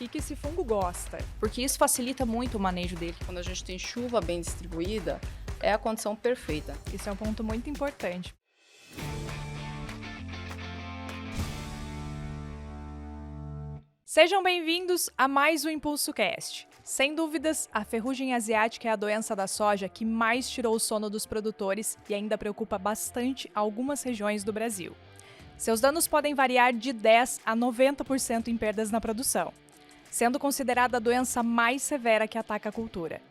que esse fungo gosta? Porque isso facilita muito o manejo dele. Quando a gente tem chuva bem distribuída, é a condição perfeita. Isso é um ponto muito importante. Sejam bem-vindos a mais um Impulso Cast. Sem dúvidas, a ferrugem asiática é a doença da soja que mais tirou o sono dos produtores e ainda preocupa bastante algumas regiões do Brasil. Seus danos podem variar de 10% a 90% em perdas na produção, sendo considerada a doença mais severa que ataca a cultura.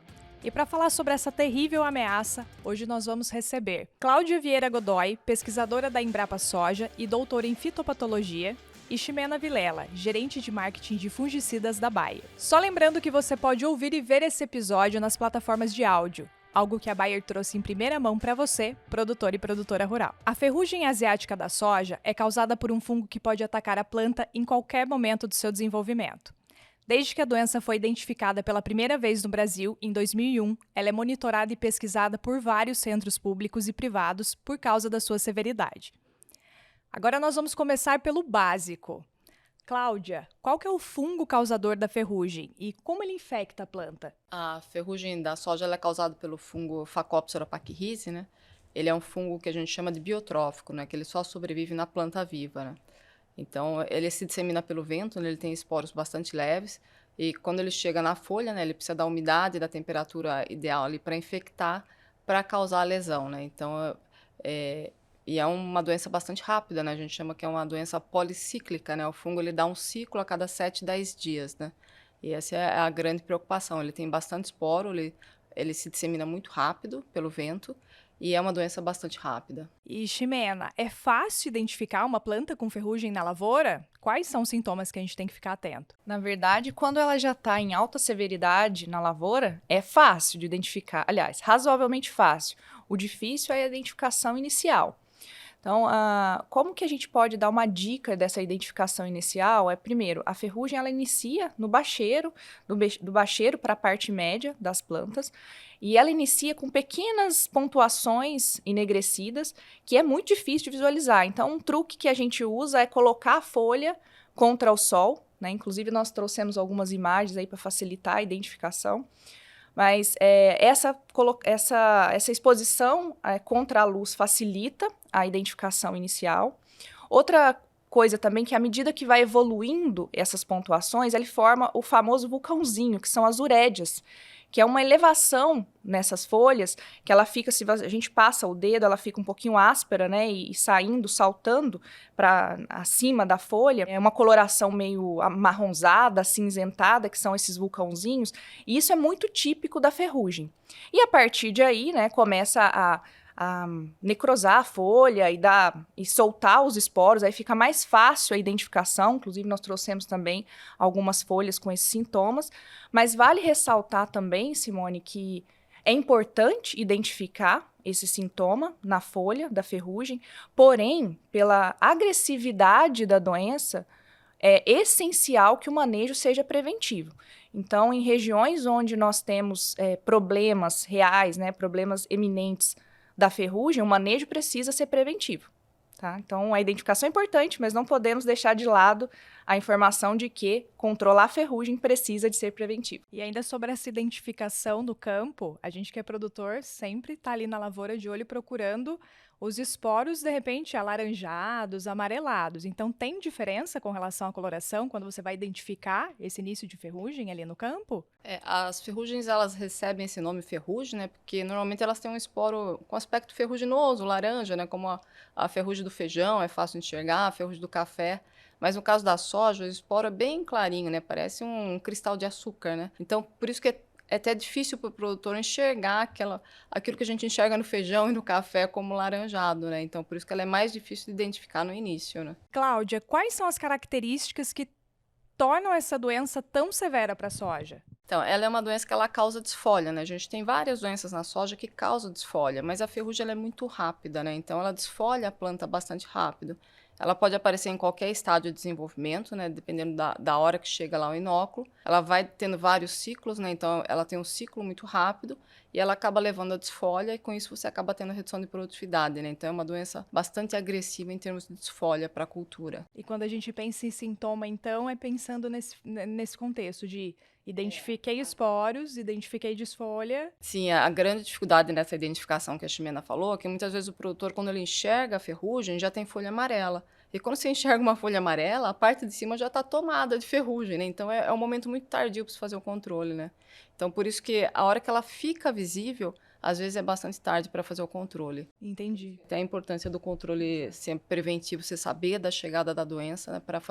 E para falar sobre essa terrível ameaça, hoje nós vamos receber Cláudia Vieira Godoy, pesquisadora da Embrapa Soja e doutora em fitopatologia, e Ximena Vilela, gerente de marketing de fungicidas da Bayer. Só lembrando que você pode ouvir e ver esse episódio nas plataformas de áudio, algo que a Bayer trouxe em primeira mão para você, produtor e produtora rural. A ferrugem asiática da soja é causada por um fungo que pode atacar a planta em qualquer momento do seu desenvolvimento. Desde que a doença foi identificada pela primeira vez no Brasil, em 2001, ela é monitorada e pesquisada por vários centros públicos e privados por causa da sua severidade. Agora nós vamos começar pelo básico. Cláudia, qual que é o fungo causador da ferrugem e como ele infecta a planta? A ferrugem da soja ela é causada pelo fungo Phacopsora pachyrhizae, né? Ele é um fungo que a gente chama de biotrófico, né? Que ele só sobrevive na planta viva, né? Então, ele se dissemina pelo vento, né? Ele tem esporos bastante leves e quando ele chega na folha, né? Ele precisa da umidade e da temperatura ideal ali para infectar, para causar a lesão, né? Então, e é uma doença bastante rápida, né? A gente chama que é uma doença policíclica, né? O fungo ele dá um ciclo a cada 7, 10 dias, né? E essa é a grande preocupação. Ele tem bastante esporo, ele se dissemina muito rápido pelo vento e é uma doença bastante rápida. E Ximena, é fácil identificar uma planta com ferrugem na lavoura? Quais são os sintomas que a gente tem que ficar atento? Na verdade, quando ela já está em alta severidade na lavoura, é fácil de identificar. Aliás, razoavelmente fácil. O difícil é a identificação inicial. Então, como que a gente pode dar uma dica dessa identificação inicial? Primeiro, a ferrugem ela inicia no bacheiro, do bacheiro para a parte média das plantas, e ela inicia com pequenas pontuações enegrecidas, que é muito difícil de visualizar. Então, um truque que a gente usa é colocar a folha contra o sol, né? Inclusive, nós trouxemos algumas imagens aí para facilitar a identificação. Mas essa exposição contra a luz facilita a identificação inicial. Outra coisa também que à medida que vai evoluindo essas pontuações, ele forma o famoso vulcãozinho, que são as urédias, que é uma elevação nessas folhas, que ela fica, se a gente passa o dedo, ela fica um pouquinho áspera, né, e saindo, saltando para acima da folha. É uma coloração meio amarronzada, acinzentada, que são esses vulcãozinhos, e isso é muito típico da ferrugem. E a partir de aí, né, começa a necrosar a folha e soltar os esporos, aí fica mais fácil a identificação. Inclusive nós trouxemos também algumas folhas com esses sintomas, mas vale ressaltar também, Simone, que é importante identificar esse sintoma na folha da ferrugem, porém, pela agressividade da doença, é essencial que o manejo seja preventivo. Então, em regiões onde nós temos problemas reais, né, problemas eminentes da ferrugem, o manejo precisa ser preventivo. Tá? Então, a identificação é importante, mas não podemos deixar de lado a informação de que controlar a ferrugem precisa de ser preventivo. E ainda sobre essa identificação do campo, a gente que é produtor sempre está ali na lavoura de olho procurando os esporos, de repente, alaranjados, amarelados. Então, tem diferença com relação à coloração quando você vai identificar esse início de ferrugem ali no campo? As ferrugens, elas recebem esse nome ferrugem, né? Porque normalmente elas têm um esporo com aspecto ferruginoso, laranja, né? Como a ferrugem do feijão, é fácil de enxergar, a ferrugem do café. Mas no caso da soja, o esporo é bem clarinho, né? Parece um cristal de açúcar, né? Então, por isso que é até difícil para o produtor enxergar aquilo que a gente enxerga no feijão e no café como laranjado, né? Então, por isso que ela é mais difícil de identificar no início, né? Cláudia, quais são as características que tornam essa doença tão severa para a soja? Então, ela é uma doença que ela causa desfolha, né? A gente tem várias doenças na soja que causam desfolha, mas a ferrugem ela é muito rápida, né? Então, ela desfolha a planta bastante rápido. Ela pode aparecer em qualquer estágio de desenvolvimento, né, dependendo da hora que chega lá o inóculo. Ela vai tendo vários ciclos, né, então ela tem um ciclo muito rápido e ela acaba levando a desfolha e com isso você acaba tendo redução de produtividade, né? Então é uma doença bastante agressiva em termos de desfolha para a cultura. E quando a gente pensa em sintoma, então, é pensando nesse contexto de identifiquei esporos, identifiquei desfolha. Sim, a grande dificuldade nessa identificação que a Ximena falou é que muitas vezes o produtor, quando ele enxerga a ferrugem, já tem folha amarela. E quando você enxerga uma folha amarela, a parte de cima já está tomada de ferrugem, né? Então é um momento muito tardio para se fazer o controle, né? Então por isso que a hora que ela fica visível, às vezes é bastante tarde para fazer o controle. Entendi. Tem a importância do controle sempre preventivo, você saber da chegada da doença, né, para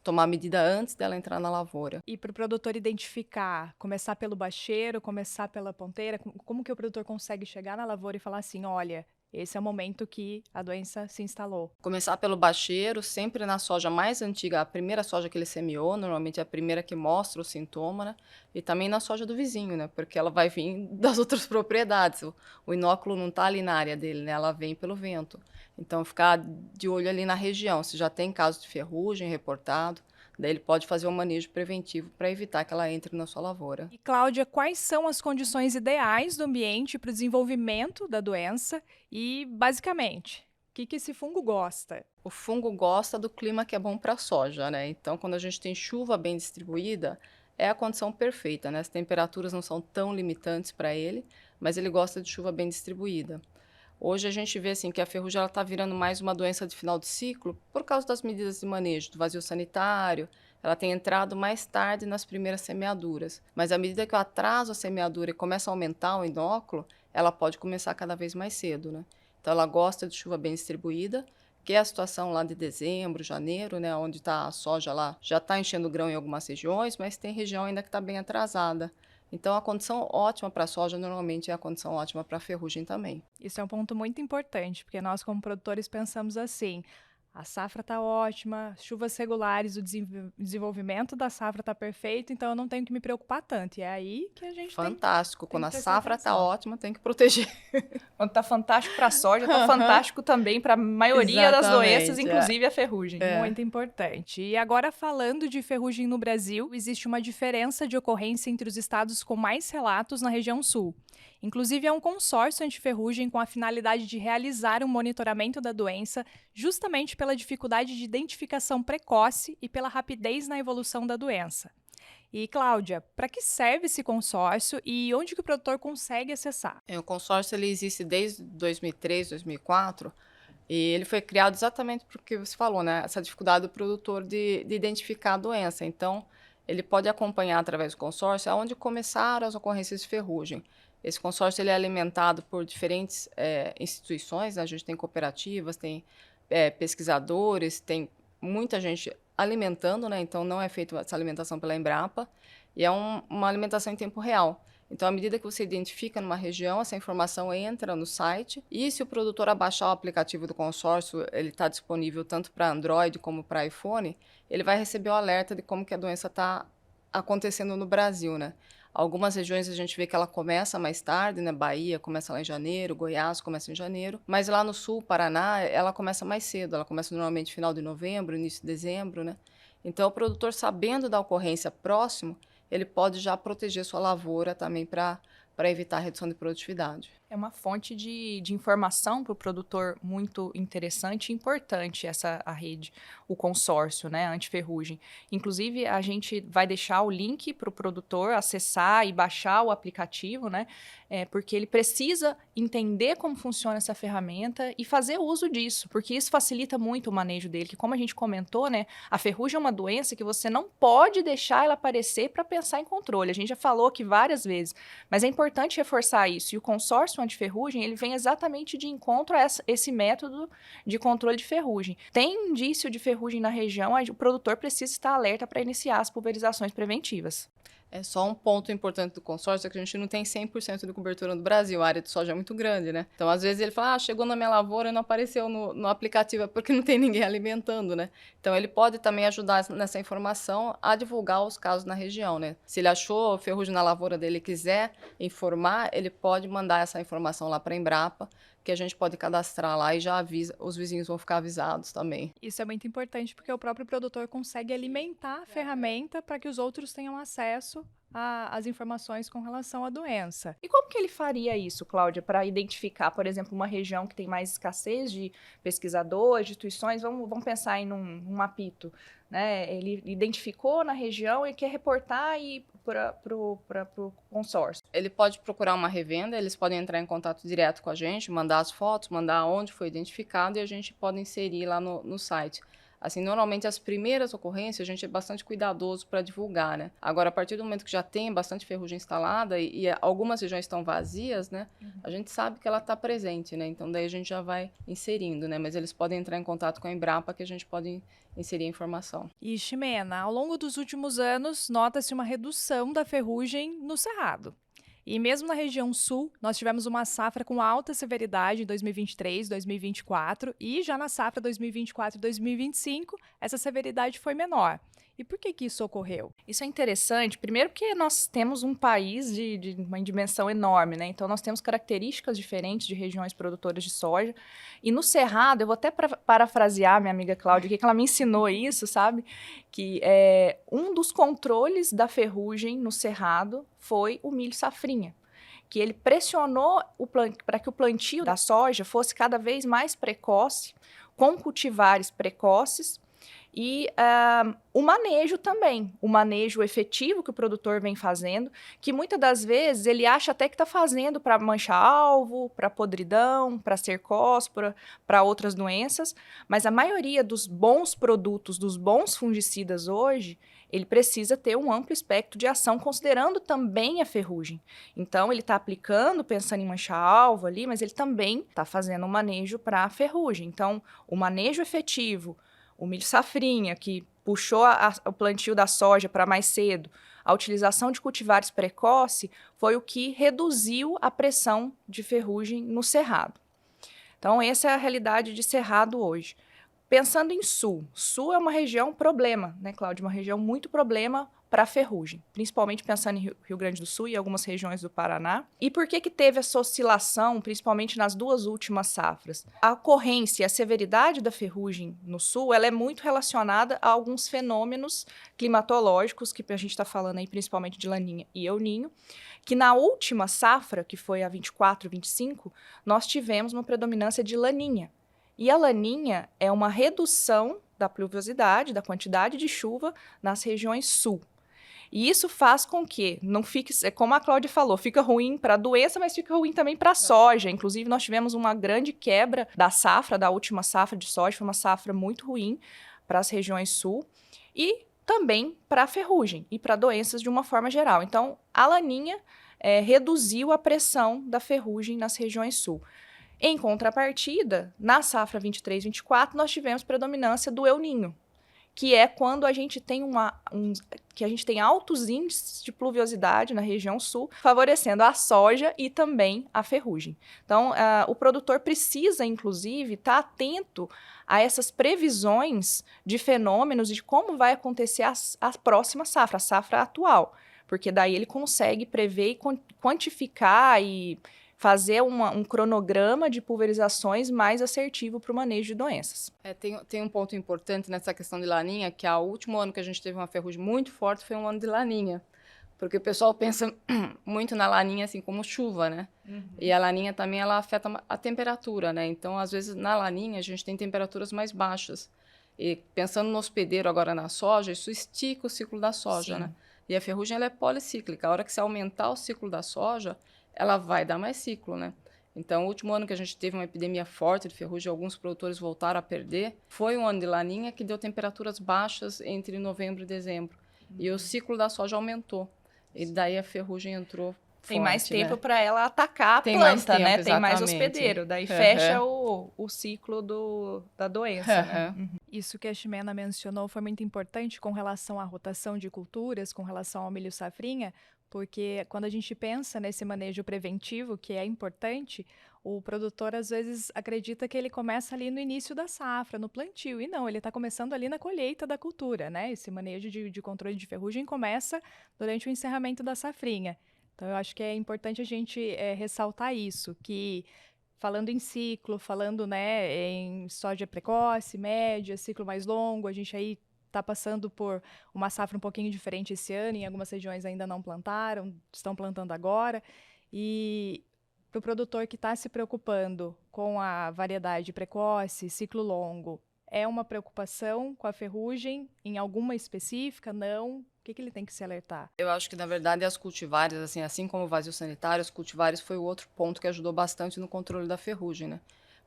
tomar medida antes dela entrar na lavoura. E para o produtor identificar, começar pelo bacheiro, começar pela ponteira, como que o produtor consegue chegar na lavoura e falar assim, olha, esse é o momento que a doença se instalou? Começar pelo bacheiro, sempre na soja mais antiga, a primeira soja que ele semeou, normalmente é a primeira que mostra o sintoma, né? E também na soja do vizinho, né? Porque ela vai vir das outras propriedades. O inóculo não está ali na área dele, né? Ela vem pelo vento. Então, ficar de olho ali na região. Se já tem caso de ferrugem reportado, daí ele pode fazer um manejo preventivo para evitar que ela entre na sua lavoura. E, Cláudia, quais são as condições ideais do ambiente para o desenvolvimento da doença? E, basicamente, o que esse fungo gosta? O fungo gosta do clima que é bom para a soja, né? Então, quando a gente tem chuva bem distribuída, é a condição perfeita, né? As temperaturas não são tão limitantes para ele, mas ele gosta de chuva bem distribuída. Hoje a gente vê assim, que a ferrugem está virando mais uma doença de final de ciclo por causa das medidas de manejo, do vazio sanitário. Ela tem entrado mais tarde nas primeiras semeaduras. Mas à medida que eu atraso a semeadura e começa a aumentar o inóculo, ela pode começar cada vez mais cedo, né? Então ela gosta de chuva bem distribuída, que é a situação lá de dezembro, janeiro, né, onde tá a soja lá já está enchendo grão em algumas regiões, mas tem região ainda que está bem atrasada. Então, a condição ótima para a soja normalmente é a condição ótima para a ferrugem também. Isso é um ponto muito importante, porque nós, como produtores, pensamos assim: a safra está ótima, chuvas regulares, o desenvolvimento da safra está perfeito, então eu não tenho que me preocupar tanto. E é aí que a gente Fantástico. Quando a prestar safra está atenção. ótima, tem que proteger. Quando tá fantástico para a soja, tá fantástico também para a maioria das doenças, Exatamente, inclusive a ferrugem. Muito importante. E agora, falando de ferrugem no Brasil, existe uma diferença de ocorrência entre os estados com mais relatos na região sul. Inclusive, é um consórcio antiferrugem com a finalidade de realizar um monitoramento da doença, justamente pela dificuldade de identificação precoce e pela rapidez na evolução da doença. E, Cláudia, para que serve esse consórcio e onde que o produtor consegue acessar? O consórcio ele existe desde 2003, 2004, e ele foi criado exatamente porque você falou, né? Essa dificuldade do produtor de identificar a doença. Então, ele pode acompanhar através do consórcio aonde começaram as ocorrências de ferrugem. Esse consórcio ele é alimentado por diferentes instituições, né? A gente tem cooperativas, tem pesquisadores, tem muita gente alimentando, né? Então não é feita essa alimentação pela Embrapa, e é uma alimentação em tempo real. Então, à medida que você identifica numa região, essa informação entra no site, e se o produtor abaixar o aplicativo do consórcio, ele está disponível tanto para Android como para iPhone, ele vai receber o alerta de como que a doença está acontecendo no Brasil, né? Algumas regiões a gente vê que ela começa mais tarde, né? Bahia começa lá em janeiro, Goiás começa em janeiro, mas lá no sul, Paraná, ela começa mais cedo, ela começa normalmente no final de novembro, início de dezembro, né? Então, o produtor, sabendo da ocorrência próximo, ele pode já proteger sua lavoura também para evitar a redução de produtividade. É uma fonte de informação para o produtor muito interessante e importante a rede, o consórcio, né, antiferrugem. Inclusive, a gente vai deixar o link para o produtor acessar e baixar o aplicativo, né, porque ele precisa entender como funciona essa ferramenta e fazer uso disso, porque isso facilita muito o manejo dele, que como a gente comentou, né, a ferrugem é uma doença que você não pode deixar ela aparecer para pensar em controle. A gente já falou aqui várias vezes, mas é importante reforçar isso, e o consórcio antiferrugem, ele vem exatamente de encontro a esse método de controle de ferrugem. Tem indício de ferrugem na região, o produtor precisa estar alerta para iniciar as pulverizações preventivas. É só um ponto importante do consórcio, é que a gente não tem 100% de cobertura no Brasil, a área de soja é muito grande, né? Então, às vezes ele fala, chegou na minha lavoura e não apareceu no aplicativo, é porque não tem ninguém alimentando, né? Então, ele pode também ajudar nessa informação a divulgar os casos na região, né? Se ele achou ferrugem na lavoura dele e quiser informar, ele pode mandar essa informação lá para a Embrapa, que a gente pode cadastrar lá e já avisa, os vizinhos vão ficar avisados também. Isso é muito importante porque o próprio produtor consegue alimentar a ferramenta para que os outros tenham acesso às informações com relação à doença. E como que ele faria isso, Cláudia, para identificar, por exemplo, uma região que tem mais escassez de pesquisadores, de instituições? Vamos pensar em um apito, né? Ele identificou na região e quer reportar para o consórcio. Ele pode procurar uma revenda, eles podem entrar em contato direto com a gente, mandar as fotos, mandar onde foi identificado e a gente pode inserir lá no site. Assim, normalmente as primeiras ocorrências a gente é bastante cuidadoso para divulgar, né? Agora, a partir do momento que já tem bastante ferrugem instalada e algumas regiões estão vazias, né? A gente sabe que ela está presente, né? Então, daí a gente já vai inserindo, né? Mas eles podem entrar em contato com a Embrapa que a gente pode inserir a informação. E, Ximena, ao longo dos últimos anos, nota-se uma redução da ferrugem no cerrado. E mesmo na região sul, nós tivemos uma safra com alta severidade em 2023, 2024, e já na safra 2024 e 2025, essa severidade foi menor. E por que isso ocorreu? Isso é interessante, primeiro porque nós temos um país de uma dimensão enorme, né? Então, nós temos características diferentes de regiões produtoras de soja. E no Cerrado, eu vou até parafrasear minha amiga Cláudia, que ela me ensinou isso, sabe? Que um dos controles da ferrugem no Cerrado foi o milho safrinha, que ele pressionou para que o plantio da soja fosse cada vez mais precoce, com cultivares precoces, e o manejo também, o manejo efetivo que o produtor vem fazendo, que muitas das vezes ele acha até que está fazendo para mancha-alvo, para podridão, para cercóspora, para outras doenças, mas a maioria dos bons produtos, dos bons fungicidas hoje, ele precisa ter um amplo espectro de ação, considerando também a ferrugem. Então, ele está aplicando, pensando em mancha-alvo ali, mas ele também está fazendo um manejo para a ferrugem. Então, o manejo efetivo, o milho safrinha, que puxou o plantio da soja para mais cedo, a utilização de cultivares precoce, foi o que reduziu a pressão de ferrugem no cerrado. Então, essa é a realidade de cerrado hoje. Pensando em sul, sul é uma região problema, né, Cláudia? Uma região muito problema para a ferrugem, principalmente pensando em Rio Grande do Sul e algumas regiões do Paraná. E por que teve essa oscilação, principalmente nas duas últimas safras? A ocorrência e a severidade da ferrugem no sul, ela é muito relacionada a alguns fenômenos climatológicos, que a gente está falando aí principalmente de Laninha e El Ninho, que na última safra, que foi a 24, 25, nós tivemos uma predominância de Laninha. E a Laninha é uma redução da pluviosidade, da quantidade de chuva nas regiões sul. E isso faz com que não fique, como a Cláudia falou, fica ruim para a doença, mas fica ruim também para a soja. Inclusive, nós tivemos uma grande quebra da safra, da última safra de soja, foi uma safra muito ruim para as regiões sul e também para a ferrugem e para doenças de uma forma geral. Então, a Laninha reduziu a pressão da ferrugem nas regiões sul. Em contrapartida, na safra 23-24, nós tivemos predominância do El Ninho, que é quando a gente tem que a gente tem altos índices de pluviosidade na região sul, favorecendo a soja e também a ferrugem. Então, o produtor precisa, inclusive, estar atento a essas previsões de fenômenos e de como vai acontecer a próxima safra, a safra atual, porque daí ele consegue prever e quantificar e fazer um cronograma de pulverizações mais assertivo para o manejo de doenças. Tem um ponto importante nessa questão de laninha, que o último ano que a gente teve uma ferrugem muito forte foi um ano de laninha, porque o pessoal pensa muito na laninha assim como chuva, né? Uhum. E a laninha também ela afeta a temperatura, né? Então, às vezes, na laninha a gente tem temperaturas mais baixas. E pensando no hospedeiro agora na soja, isso estica o ciclo da soja, né? E a ferrugem ela é policíclica. A hora que você aumentar o ciclo da soja, ela vai dar mais ciclo, né? Então, o último ano que a gente teve uma epidemia forte de ferrugem, alguns produtores voltaram a perder, foi um ano de laninha que deu temperaturas baixas entre novembro e dezembro. E o ciclo da soja aumentou. E daí a ferrugem entrou forte, tem mais tempo, né? para ela atacar a tem planta, mais tempo, né? Exatamente. Tem mais hospedeiro. Daí fecha o ciclo da doença, né? Uhum. Isso que a Ximena mencionou foi muito importante com relação à rotação de culturas, com relação ao milho safrinha, porque quando a gente pensa nesse manejo preventivo, que é importante, o produtor às vezes acredita que ele começa ali no início da safra, no plantio, e não, ele está começando ali na colheita da cultura, né? Esse manejo de controle de ferrugem começa durante o encerramento da safrinha. Então, eu acho que é importante a gente ressaltar isso, que falando em ciclo, falando, né, em soja precoce, média, ciclo mais longo, a gente aí está passando por uma safra um pouquinho diferente esse ano, em algumas regiões ainda não plantaram, estão plantando agora, e para o produtor que está se preocupando com a variedade precoce, ciclo longo, é uma preocupação com a ferrugem em alguma específica? Não? O que ele tem que se alertar? Eu acho que, na verdade, as cultivares, assim como o vazio sanitário, as cultivares foi o outro ponto que ajudou bastante no controle da ferrugem, né?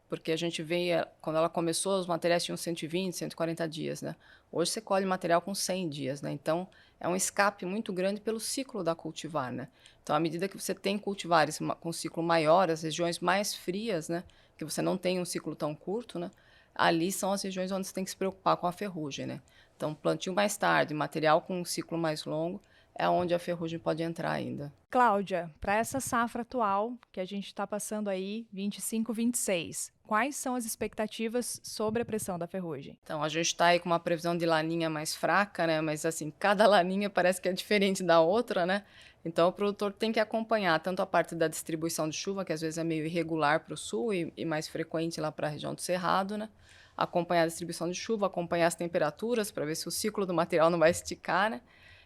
Porque a gente vê, quando ela começou, os materiais tinham 120, 140 dias, né? Hoje você colhe material com 100 dias, né? Então, é um escape muito grande pelo ciclo da cultivar, né? Então, à medida que você tem cultivares com ciclo maior, as regiões mais frias, né? Que você não tem um ciclo tão curto, né? Ali são as regiões onde você tem que se preocupar com a ferrugem, né? Então, plantio mais tarde, material com um ciclo mais longo, é onde a ferrugem pode entrar ainda. Cláudia, para essa safra atual que a gente está passando aí, 25, 26, quais são as expectativas sobre a pressão da ferrugem? Então, a gente está aí com uma previsão de laninha mais fraca, né? Mas, assim, cada laninha parece que é diferente da outra, né? Então, o produtor tem que acompanhar tanto a parte da distribuição de chuva, que às vezes é meio irregular para o sul e mais frequente lá para a região do Cerrado, né? Acompanhar a distribuição de chuva, acompanhar as temperaturas para ver se o ciclo do material não vai esticar, né?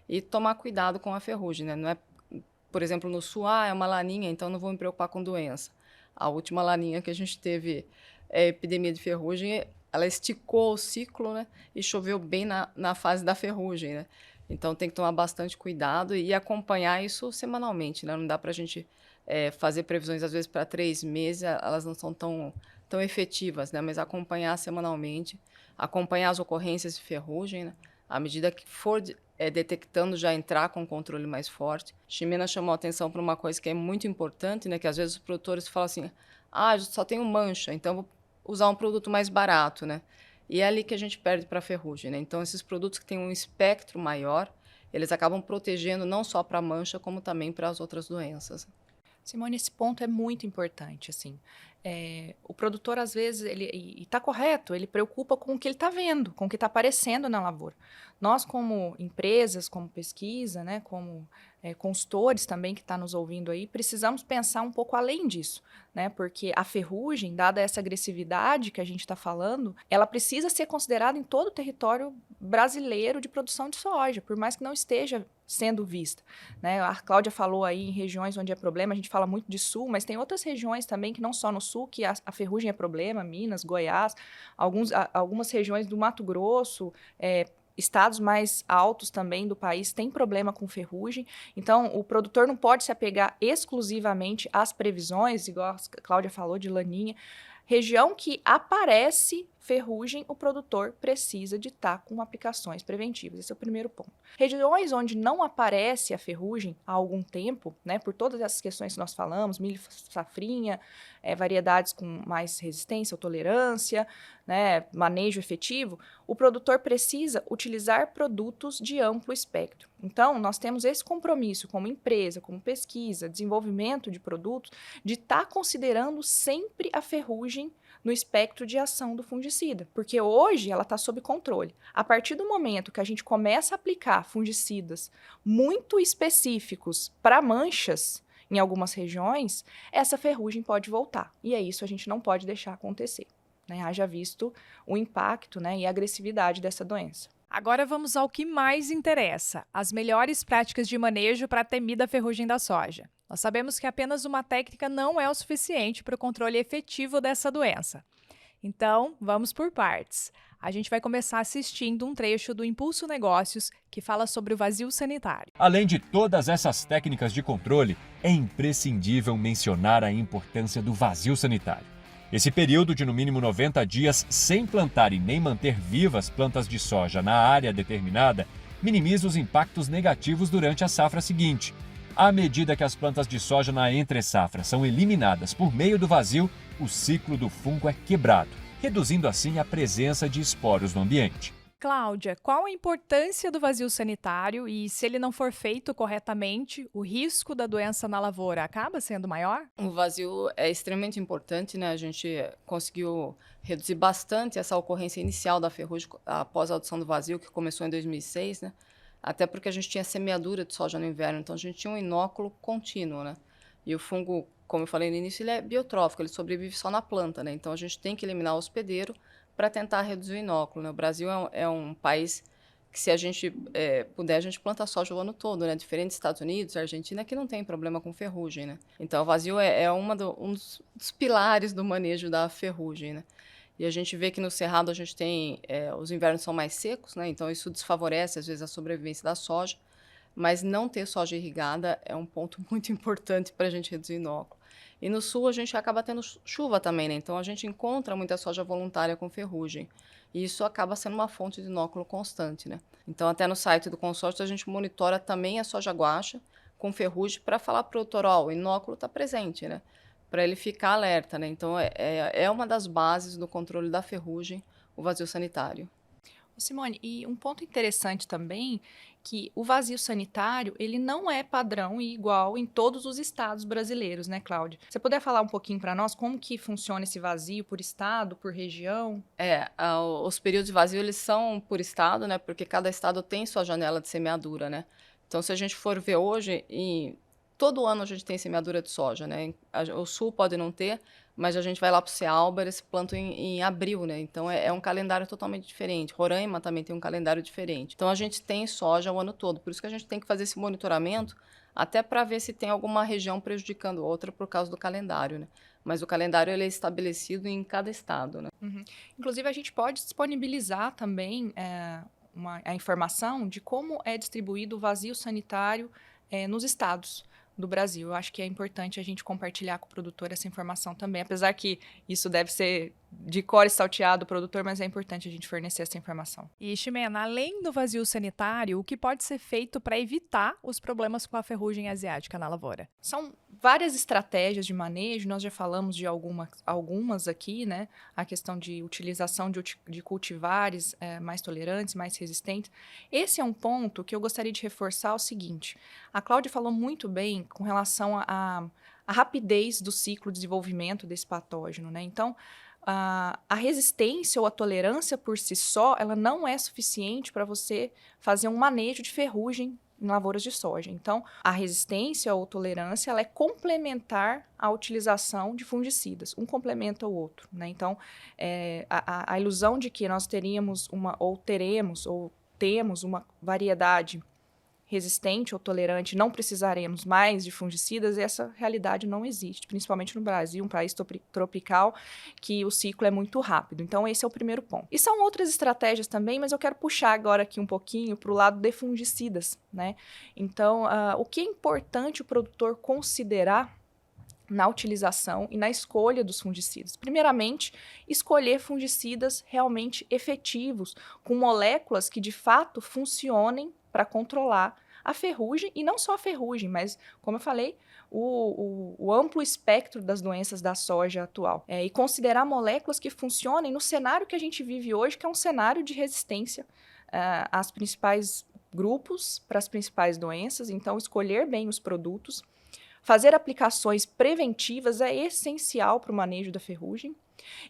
E tomar cuidado com a ferrugem, né? Não é, por exemplo, no sul, é uma laninha, então não vou me preocupar com doença. A última laninha que a gente teve epidemia de ferrugem, ela esticou o ciclo, né? E choveu bem na fase da ferrugem, né? Então tem que tomar bastante cuidado e acompanhar isso semanalmente, né? Não dá para a gente fazer previsões, às vezes, para 3 meses, elas não são tão efetivas, né? Mas acompanhar semanalmente, acompanhar as ocorrências de ferrugem, né? À medida que for detectando, já entrar com um controle mais forte. Ximena chamou a atenção para uma coisa que é muito importante, né? Que às vezes os produtores falam assim, eu só tenho mancha, então vou usar um produto mais barato, né? E é ali que a gente perde para a ferrugem, né? Então, esses produtos que têm um espectro maior, eles acabam protegendo não só para a mancha, como também para as outras doenças. Simone, esse ponto é muito importante, assim. O produtor, às vezes, e está correto, ele preocupa com o que ele está vendo, com o que está aparecendo na lavoura. Nós, como empresas, como pesquisa, né, como consultores também que estão nos ouvindo aí, precisamos pensar um pouco além disso, né, porque a ferrugem, dada essa agressividade que a gente está falando, ela precisa ser considerada em todo o território brasileiro de produção de soja, por mais que não esteja sendo vista, né? A Cláudia falou aí em regiões onde é problema, a gente fala muito de sul, mas tem outras regiões também que não só no sul, que a ferrugem é problema, Minas, Goiás, algumas regiões do Mato Grosso, estados mais altos também do país têm problema com ferrugem. Então, o produtor não pode se apegar exclusivamente às previsões, igual a Cláudia falou, de laninha. Região que aparece ferrugem, o produtor precisa de estar com aplicações preventivas. Esse é o primeiro ponto. Regiões onde não aparece a ferrugem há algum tempo, né, por todas essas questões que nós falamos, milho safrinha, variedades com mais resistência ou tolerância, né, manejo efetivo, o produtor precisa utilizar produtos de amplo espectro. Então, nós temos esse compromisso como empresa, como pesquisa, desenvolvimento de produtos, de estar considerando sempre a ferrugem no espectro de ação do fungicida, porque hoje ela está sob controle. A partir do momento que a gente começa a aplicar fungicidas muito específicos para manchas em algumas regiões, essa ferrugem pode voltar. E é isso, a gente não pode deixar acontecer, né? Haja visto o impacto, né, e a agressividade dessa doença. Agora vamos ao que mais interessa, as melhores práticas de manejo para a temida ferrugem da soja. Nós sabemos que apenas uma técnica não é o suficiente para o controle efetivo dessa doença. Então, vamos por partes. A gente vai começar assistindo um trecho do Impulso Negócios que fala sobre o vazio sanitário. Além de todas essas técnicas de controle, é imprescindível mencionar a importância do vazio sanitário. Esse período de no mínimo 90 dias sem plantar e nem manter vivas plantas de soja na área determinada minimiza os impactos negativos durante a safra seguinte. À medida que as plantas de soja na entre-safra são eliminadas por meio do vazio, o ciclo do fungo é quebrado, reduzindo assim a presença de esporos no ambiente. Cláudia, qual a importância do vazio sanitário e, se ele não for feito corretamente, o risco da doença na lavoura acaba sendo maior? O vazio é extremamente importante, né? A gente conseguiu reduzir bastante essa ocorrência inicial da ferrugem após a adoção do vazio, que começou em 2006, né? Até porque a gente tinha semeadura de soja no inverno, então a gente tinha um inóculo contínuo, né? E o fungo, como eu falei no início, ele é biotrófico, ele sobrevive só na planta, né? Então a gente tem que eliminar o hospedeiro para tentar reduzir o inóculo, né? O Brasil é um país que, se a gente puder, a gente planta soja o ano todo, né? Diferente dos Estados Unidos, Argentina, que não tem problema com ferrugem, né? Então o vazio é um dos pilares do manejo da ferrugem, né? E a gente vê que no Cerrado a gente tem, os invernos são mais secos, né? Então isso desfavorece, às vezes, a sobrevivência da soja. Mas não ter soja irrigada é um ponto muito importante para a gente reduzir inóculo. E no sul a gente acaba tendo chuva também, né? Então a gente encontra muita soja voluntária com ferrugem. E isso acaba sendo uma fonte de inóculo constante, né? Então até no site do consórcio a gente monitora também a soja guaxa com ferrugem para falar para o produtor, ó, o inóculo está presente, né? Para ele ficar alerta, né? Então é uma das bases do controle da ferrugem, o vazio sanitário. Simone, e um ponto interessante também, que o vazio sanitário, ele não é padrão e igual em todos os estados brasileiros, né, Cláudia? Você puder falar um pouquinho para nós como que funciona esse vazio por estado, por região? Os períodos de vazio, eles são por estado, né? Porque cada estado tem sua janela de semeadura, né? Então, se a gente for ver hoje, todo ano a gente tem semeadura de soja, né? O sul pode não ter, mas a gente vai lá para o Cealba, eles plantam em abril, né? Então é um calendário totalmente diferente. Roraima também tem um calendário diferente. Então a gente tem soja o ano todo. Por isso que a gente tem que fazer esse monitoramento, até para ver se tem alguma região prejudicando outra por causa do calendário, né? Mas o calendário ele é estabelecido em cada estado, né? Uhum. Inclusive, a gente pode disponibilizar também a informação de como é distribuído o vazio sanitário nos estados do Brasil. Eu acho que é importante a gente compartilhar com o produtor essa informação também, apesar que isso deve ser de cor e salteado do produtor, mas é importante a gente fornecer essa informação. E, Ximena, além do vazio sanitário, o que pode ser feito para evitar os problemas com a ferrugem asiática na lavoura? São várias estratégias de manejo, nós já falamos de algumas aqui, né? A questão de utilização de cultivares mais tolerantes, mais resistentes. Esse é um ponto que eu gostaria de reforçar o seguinte: a Cláudia falou muito bem com relação à rapidez do ciclo de desenvolvimento desse patógeno, né? Então, a resistência ou a tolerância por si só, ela não é suficiente para você fazer um manejo de ferrugem em lavouras de soja. Então, a resistência ou tolerância, ela é complementar à utilização de fungicidas. Um complementa o outro, né? Então, a ilusão de que nós temos uma variedade resistente ou tolerante, não precisaremos mais de fungicidas, essa realidade não existe, principalmente no Brasil, um país tropical, que o ciclo é muito rápido. Então, esse é o primeiro ponto. E são outras estratégias também, mas eu quero puxar agora aqui um pouquinho para o lado de fungicidas, né? Então, o que é importante o produtor considerar na utilização e na escolha dos fungicidas? Primeiramente, escolher fungicidas realmente efetivos, com moléculas que de fato funcionem para controlar a ferrugem, e não só a ferrugem, mas, como eu falei, o amplo espectro das doenças da soja atual. E considerar moléculas que funcionem no cenário que a gente vive hoje, que é um cenário de resistência às principais grupos, para as principais doenças. Então, escolher bem os produtos. Fazer aplicações preventivas é essencial para o manejo da ferrugem.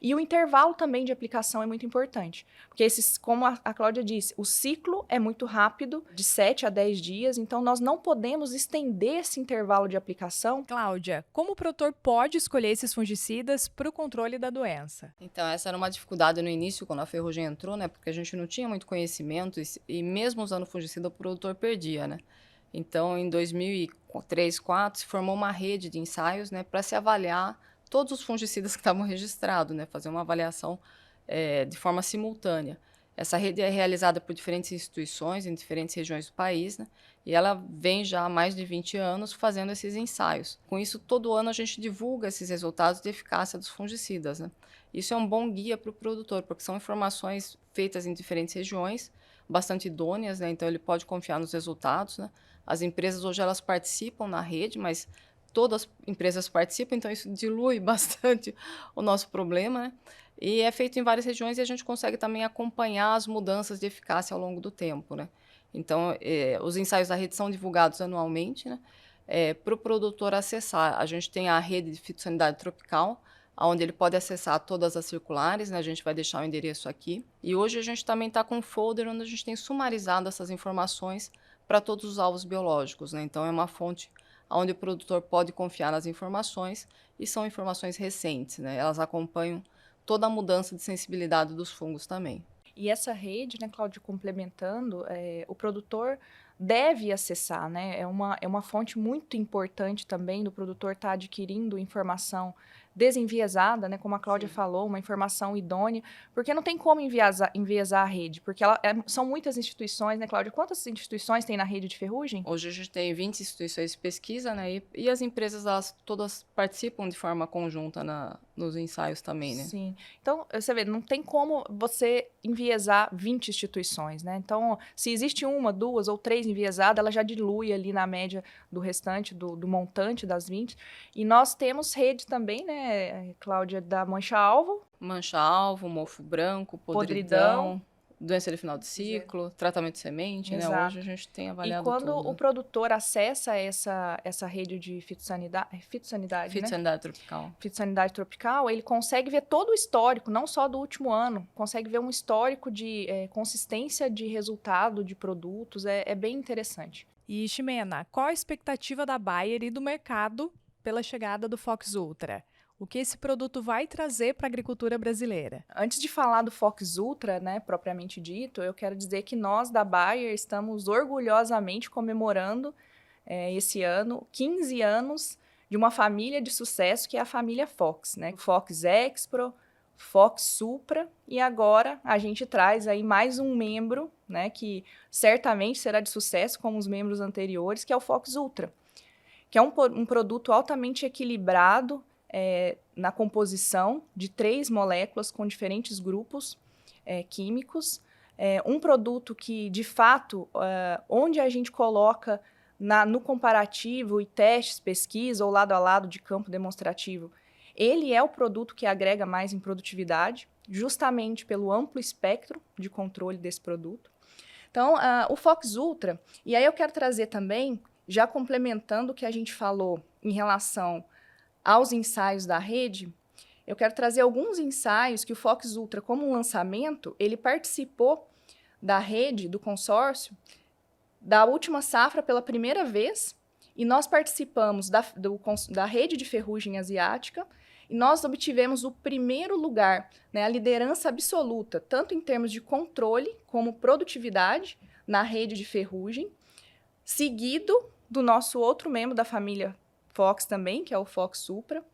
E o intervalo também de aplicação é muito importante, porque como a Cláudia disse, o ciclo é muito rápido, de 7 a 10 dias, então nós não podemos estender esse intervalo de aplicação. Cláudia, como o produtor pode escolher esses fungicidas para o controle da doença? Então, essa era uma dificuldade no início, quando a ferrugem entrou, né? Porque a gente não tinha muito conhecimento e mesmo usando fungicida, o produtor perdia, né? Então, em 2003, 2004, se formou uma rede de ensaios, né, para se avaliar todos os fungicidas que estavam registrados, né, fazer uma avaliação de forma simultânea. Essa rede é realizada por diferentes instituições em diferentes regiões do país, né, e ela vem já há mais de 20 anos fazendo esses ensaios. Com isso, todo ano a gente divulga esses resultados de eficácia dos fungicidas, né. Isso é um bom guia para o produtor, porque são informações feitas em diferentes regiões, bastante idôneas, né, então ele pode confiar nos resultados, né. As empresas hoje elas participam na rede, mas todas as empresas participam, então isso dilui bastante o nosso problema, né? E é feito em várias regiões e a gente consegue também acompanhar as mudanças de eficácia ao longo do tempo, né? Então, os ensaios da rede são divulgados anualmente, né? Para o produtor acessar, a gente tem a rede de fitossanidade tropical, onde ele pode acessar todas as circulares, né? A gente vai deixar o endereço aqui. E hoje a gente também está com um folder onde a gente tem sumarizado essas informações para todos os alvos biológicos, né? Então, é uma fonte onde o produtor pode confiar nas informações, e são informações recentes, né? Elas acompanham toda a mudança de sensibilidade dos fungos também. E essa rede, né, Cláudia, complementando, o produtor deve acessar, né? É uma fonte muito importante também do produtor estar adquirindo informação desenviesada, né? Como a Cláudia falou, uma informação idônea, porque não tem como enviesar a rede, porque são muitas instituições, né, Cláudia? Quantas instituições tem na rede de ferrugem? Hoje a gente tem 20 instituições de pesquisa, né? E as empresas, elas todas participam de forma conjunta nos ensaios também, né? Sim. Então, você vê, não tem como você enviesar 20 instituições, né? Então, se existe uma, duas ou três enviesadas, ela já dilui ali na média do restante, do montante das 20. E nós temos rede também, né, Cláudia, da mancha-alvo. Mancha-alvo, mofo branco, podridão, doença de final de ciclo, tratamento de semente, né? Hoje a gente tem avaliado tudo. E quando o produtor acessa essa rede de fitossanidade, tropical. Fitossanidade tropical, ele consegue ver todo o histórico, não só do último ano, consegue ver um histórico de consistência de resultado de produtos, é bem interessante. E, Ximena, qual a expectativa da Bayer e do mercado pela chegada do Fox Ultra? O que esse produto vai trazer para a agricultura brasileira? Antes de falar do Fox Ultra, né, propriamente dito, eu quero dizer que nós da Bayer estamos orgulhosamente comemorando esse ano 15 anos de uma família de sucesso que é a família Fox, né? Fox Expro, Fox Supra, e agora a gente traz aí mais um membro, né, que certamente será de sucesso como os membros anteriores, que é o Fox Ultra, que é um produto altamente equilibrado, na composição de 3 moléculas com diferentes grupos químicos. Um produto que, de fato, onde a gente coloca no comparativo e testes, pesquisa ou lado a lado de campo demonstrativo, ele é o produto que agrega mais em produtividade, justamente pelo amplo espectro de controle desse produto. Então, o Fox Ultra, e aí eu quero trazer também, já complementando o que a gente falou em relação aos ensaios da rede, eu quero trazer alguns ensaios que o Fox Ultra, como um lançamento, ele participou da rede, do consórcio, da última safra pela primeira vez, e nós participamos da rede de ferrugem asiática, e nós obtivemos o primeiro lugar, né, a liderança absoluta, tanto em termos de controle como produtividade na rede de ferrugem, seguido do nosso outro membro da família Fox também, que é o Fox Supra.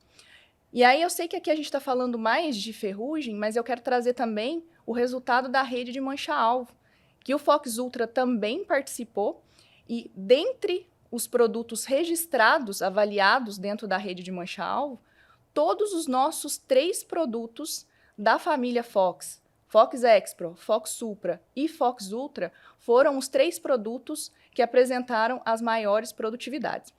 E aí eu sei que aqui a gente está falando mais de ferrugem, mas eu quero trazer também o resultado da rede de mancha-alvo, que o Fox Ultra também participou, e dentre os produtos registrados, avaliados dentro da rede de mancha-alvo, todos os nossos 3 produtos da família Fox, Fox Expro, Fox Supra e Fox Ultra, foram os 3 produtos que apresentaram as maiores produtividades.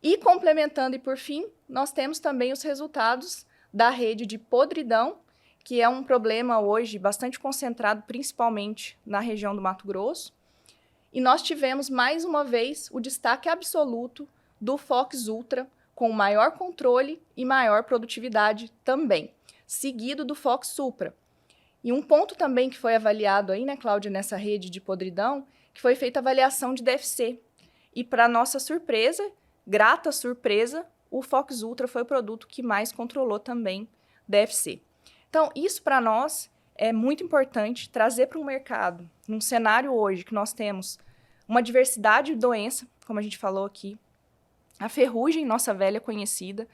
E complementando, e por fim, nós temos também os resultados da rede de podridão, que é um problema hoje bastante concentrado, principalmente na região do Mato Grosso. E nós tivemos, mais uma vez, o destaque absoluto do Fox Ultra, com maior controle e maior produtividade também, seguido do Fox Supra. E um ponto também que foi avaliado aí, né, Cláudia, nessa rede de podridão, que foi feita a avaliação de DFC. E, para nossa surpresa, grata surpresa, o Fox Ultra foi o produto que mais controlou também DFC. Então, isso para nós é muito importante trazer para o mercado, num cenário hoje que nós temos uma diversidade de doença, como a gente falou aqui, a ferrugem, nossa velha conhecida,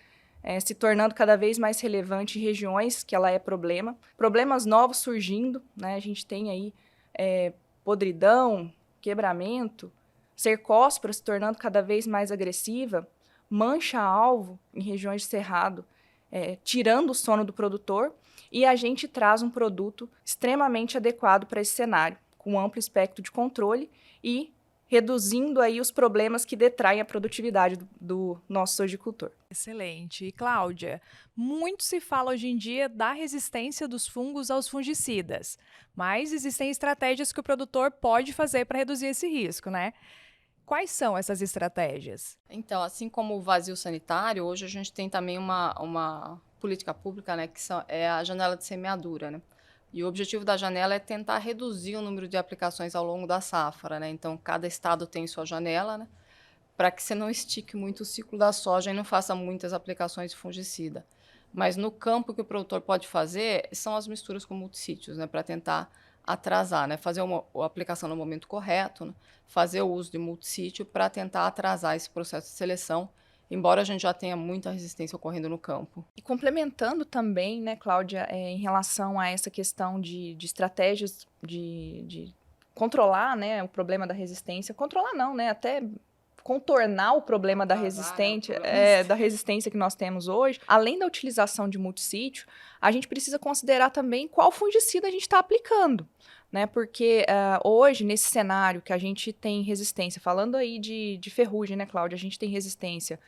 se tornando cada vez mais relevante em regiões que ela é problema, problemas novos surgindo, né? A gente tem aí podridão, quebramento, cercóspora se tornando cada vez mais agressiva, mancha-alvo em regiões de cerrado, tirando o sono do produtor, e a gente traz um produto extremamente adequado para esse cenário, com amplo espectro de controle e reduzindo aí os problemas que detraem a produtividade do nosso sojicultor. Excelente. E, Cláudia, muito se fala hoje em dia da resistência dos fungos aos fungicidas, mas existem estratégias que o produtor pode fazer para reduzir esse risco, né? Quais são essas estratégias? Então, assim como o vazio sanitário, hoje a gente tem também uma política pública, né, que é a janela de semeadura, né? E o objetivo da janela é tentar reduzir o número de aplicações ao longo da safra, né? Então, cada estado tem sua janela, né? para que você não estique muito o ciclo da soja e não faça muitas aplicações de fungicida. Mas no campo, o que o produtor pode fazer são as misturas com multissítios, né, para tentar atrasar, né, fazer a aplicação no momento correto, né, fazer o uso de multissítio para tentar atrasar esse processo de seleção, embora a gente já tenha muita resistência ocorrendo no campo. E complementando também, né, Cláudia, em relação a essa questão de estratégias de controlar, né, o problema da resistência, controlar não, né, até contornar o problema da resistência que nós temos hoje, além da utilização de multissítio, a gente precisa considerar também qual fungicida a gente está aplicando, né? Porque hoje, nesse cenário que a gente tem resistência, falando aí de ferrugem, né, Cláudia? A gente tem resistência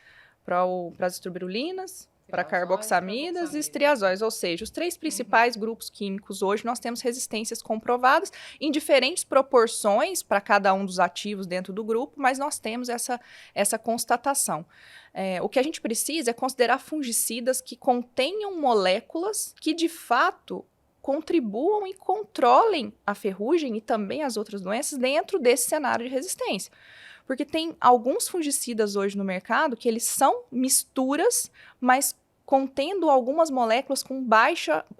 para as estrubirulinas, para carboxamidas e triazóis, ou seja, os 3 principais grupos químicos hoje nós temos resistências comprovadas em diferentes proporções para cada um dos ativos dentro do grupo, mas nós temos essa constatação. O que a gente precisa é considerar fungicidas que contenham moléculas que de fato contribuam e controlem a ferrugem e também as outras doenças dentro desse cenário de resistência. Porque tem alguns fungicidas hoje no mercado que eles são misturas, mas contendo algumas moléculas com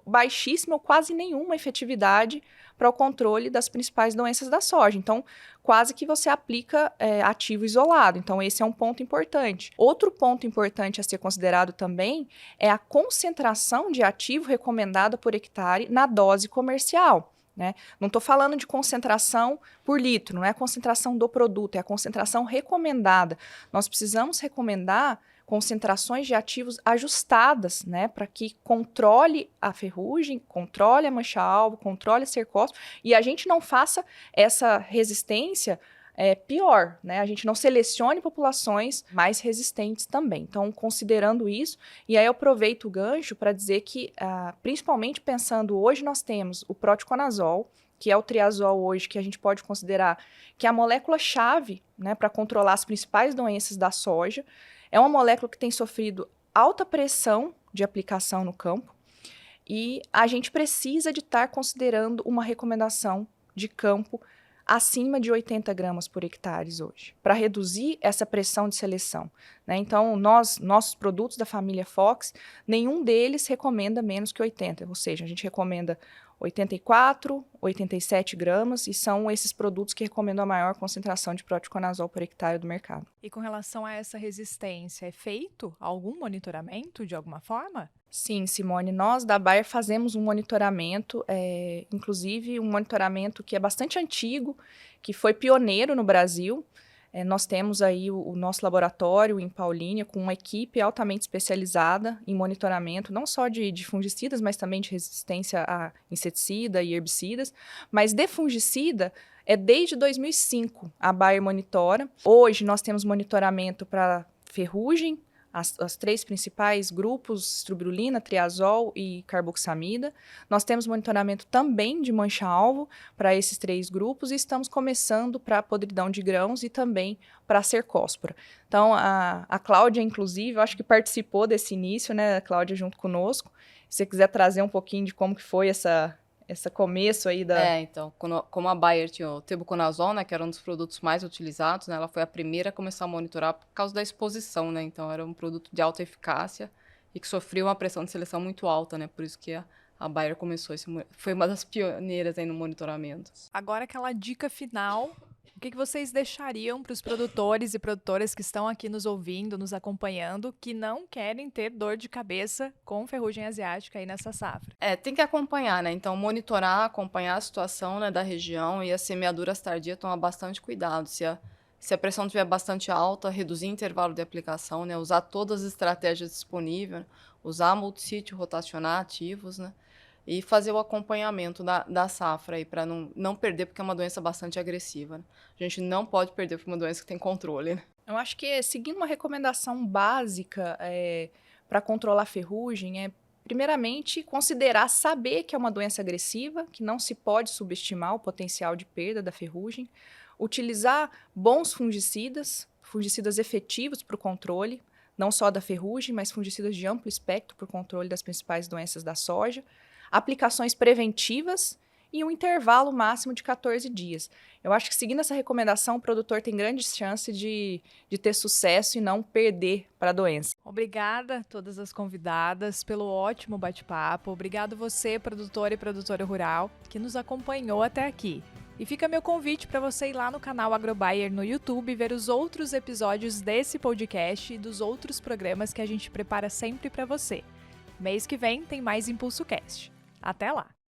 baixíssima ou quase nenhuma efetividade para o controle das principais doenças da soja. Então, quase que você aplica ativo isolado. Então, esse é um ponto importante. Outro ponto importante a ser considerado também é a concentração de ativo recomendada por hectare na dose comercial. Né? Não estou falando de concentração por litro, não é a concentração do produto, é a concentração recomendada. Nós precisamos recomendar concentrações de ativos ajustadas, né, para que controle a ferrugem, controle a mancha-alvo, controle a cercóspora, e a gente não faça essa resistência pior, né? A gente não selecione populações mais resistentes também. Então, considerando isso, e aí eu aproveito o gancho para dizer que, principalmente pensando hoje, nós temos o proticonazol, que é o triazol hoje, que a gente pode considerar que é a molécula-chave, né, para controlar as principais doenças da soja. É uma molécula que tem sofrido alta pressão de aplicação no campo e a gente precisa de estar considerando uma recomendação de campo acima de 80 gramas por hectare hoje, para reduzir essa pressão de seleção, né? Então, nossos produtos da família Fox, nenhum deles recomenda menos que 80, ou seja, a gente recomenda 84, 87 gramas, e são esses produtos que recomendam a maior concentração de proticonazol por hectare do mercado. E com relação a essa resistência, é feito algum monitoramento de alguma forma? Sim, Simone, nós da Bayer fazemos um monitoramento, inclusive um monitoramento que é bastante antigo, que foi pioneiro no Brasil. Nós temos aí o nosso laboratório em Paulínia, com uma equipe altamente especializada em monitoramento, não só de fungicidas, mas também de resistência a inseticida e herbicidas. Mas de fungicida, desde 2005 a Bayer monitora. Hoje nós temos monitoramento para ferrugem, as 3 principais grupos, estrubilina, triazol e carboxamida. Nós temos monitoramento também de mancha-alvo para esses 3 grupos e estamos começando para podridão de grãos e também para cercóspora. Então, a Cláudia, inclusive, eu acho que participou desse início, né, a Cláudia junto conosco. Se você quiser trazer um pouquinho de como que foi esse começo aí da... Então, como a Bayer tinha o tebuconazol, né, que era um dos produtos mais utilizados, né, ela foi a primeira a começar a monitorar por causa da exposição, né, então era um produto de alta eficácia e que sofria uma pressão de seleção muito alta, né, por isso que a Bayer começou, foi uma das pioneiras aí no monitoramento. Agora aquela dica final, o que vocês deixariam para os produtores e produtoras que estão aqui nos ouvindo, nos acompanhando, que não querem ter dor de cabeça com ferrugem asiática aí nessa safra? Tem que acompanhar, né? Então, monitorar, acompanhar a situação, né, da região, e as semeaduras tardias, tomar bastante cuidado. Se a pressão estiver bastante alta, reduzir o intervalo de aplicação, né? Usar todas as estratégias disponíveis, usar multissítio, rotacionar ativos, né? E fazer o acompanhamento da safra aí, para não perder, porque é uma doença bastante agressiva, né? A gente não pode perder porque é uma doença que tem controle, né? Eu acho que seguindo uma recomendação básica para controlar a ferrugem primeiramente, saber que é uma doença agressiva, que não se pode subestimar o potencial de perda da ferrugem, utilizar bons fungicidas efetivos para o controle, não só da ferrugem, mas fungicidas de amplo espectro para o controle das principais doenças da soja, aplicações preventivas e um intervalo máximo de 14 dias. Eu acho que seguindo essa recomendação, o produtor tem grandes chances de ter sucesso e não perder para a doença. Obrigada a todas as convidadas pelo ótimo bate-papo. Obrigado você, produtor e produtora rural, que nos acompanhou até aqui. E fica meu convite para você ir lá no canal AgroBuyer no YouTube e ver os outros episódios desse podcast e dos outros programas que a gente prepara sempre para você. Mês que vem tem mais Impulso Cast. Até lá!